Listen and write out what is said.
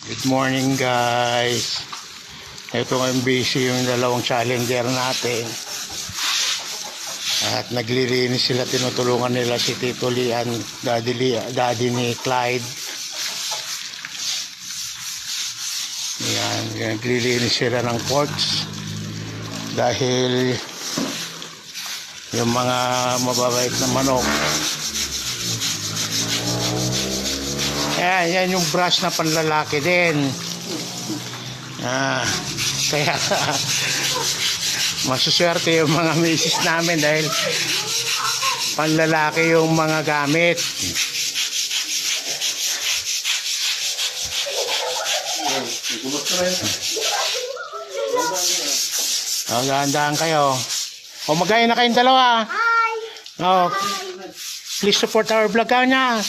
Good morning guys. Ito ngayon busy yung dalawang challenger natin. At naglilinis sila, tinutulungan nila si Tito Lian, daddy ni Clyde. Yan, naglilinis sila ng porch. Dahil yung mga mababait na manok. Yan yung brush na panlalaki din. Kaya masuswerte yung mga misis namin dahil panlalaki yung mga gamit. Dahan-dahan kayo. O magkaya na kayong dalawa. Hi! Oh, please support our vlog niya.